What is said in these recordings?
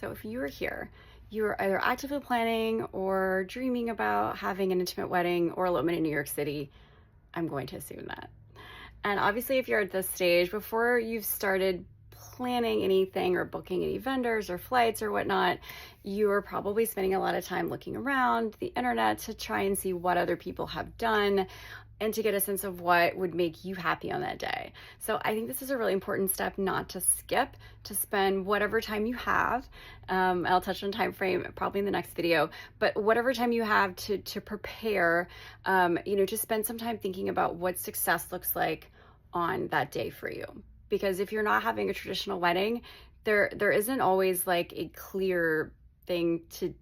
So if you are here, you are either actively planning or dreaming about having an intimate wedding or elopement in New York City. I'm going to assume that. And obviously, if you're at this stage, before you've started planning anything or booking any vendors or flights or whatnot, you are probably spending a lot of time looking around the internet to try and see what other people have done and to get a sense of what would make you happy on that day. So I think this is a really important step not to skip, to spend whatever time you have. I'll touch on time frame probably in the next video, but whatever time you have to prepare, to spend some time thinking about what success looks like on that day for you. Because if you're not having a traditional wedding, there isn't always like a clear thing to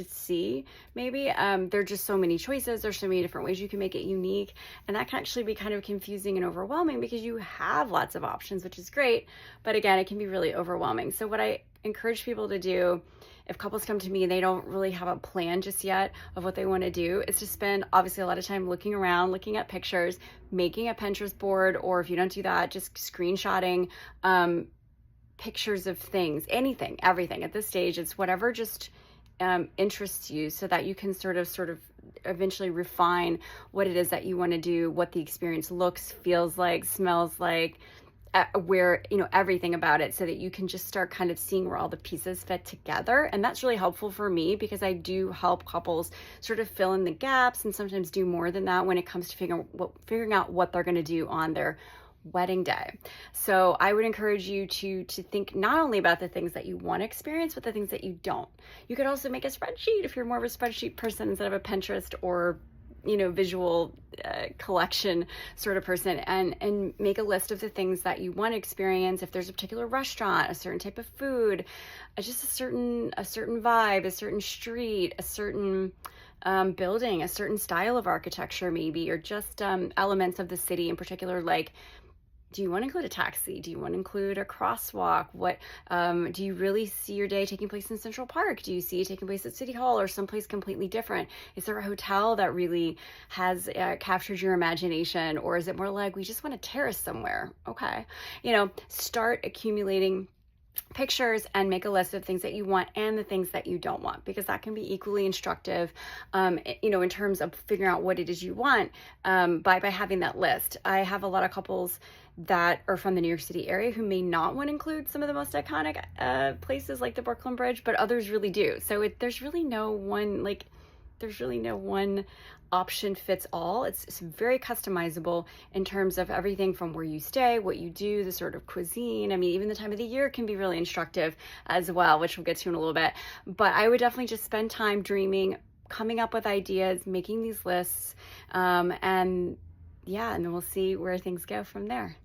see. Maybe there are just so many choices. There's so many different ways you can make it unique, and that can actually be kind of confusing and overwhelming because you have lots of options, which is great, but again, it can be really overwhelming. So what I encourage people to do, if couples come to me and they don't really have a plan just yet of what they want to do, is to spend obviously a lot of time looking around, looking at pictures, making a Pinterest board, or if you don't do that, just screenshotting pictures of things, anything, everything. At this stage, it's whatever just interests you, so that you can sort of eventually refine what it is that you want to do, what the experience looks, feels like, smells like, where, everything about it, so that you can just start kind of seeing where all the pieces fit together. And that's really helpful for me because I do help couples sort of fill in the gaps and sometimes do more than that when it comes to figuring out what they're going to do on their wedding day. So I would encourage you to think not only about the things that you want to experience, but the things that you don't. You could also make a spreadsheet if you're more of a spreadsheet person instead of a Pinterest or visual collection sort of person, and make a list of the things that you want to experience. If there's a particular restaurant, a certain type of food, just a certain vibe, a certain street, a certain building, a certain style of architecture maybe, or just elements of the city in particular, like, do you want to include a taxi? Do you want to include a crosswalk? What do you really see your day taking place in Central Park? Do you see it taking place at City Hall or someplace completely different? Is there a hotel that really has captured your imagination, or is it more like we just want a terrace somewhere? Okay, start accumulating pictures and make a list of things that you want and the things that you don't want, because that can be equally instructive, in terms of figuring out what it is you want, by having that list. I have a lot of couples that are from the New York City area who may not want to include some of the most iconic places like the Brooklyn Bridge, but others really do. So there's really no one option fits all. It's very customizable in terms of everything from where you stay, what you do, the sort of cuisine. I mean, even the time of the year can be really instructive as well, which we'll get to in a little bit. But I would definitely just spend time dreaming, coming up with ideas, making these lists, and then we'll see where things go from there.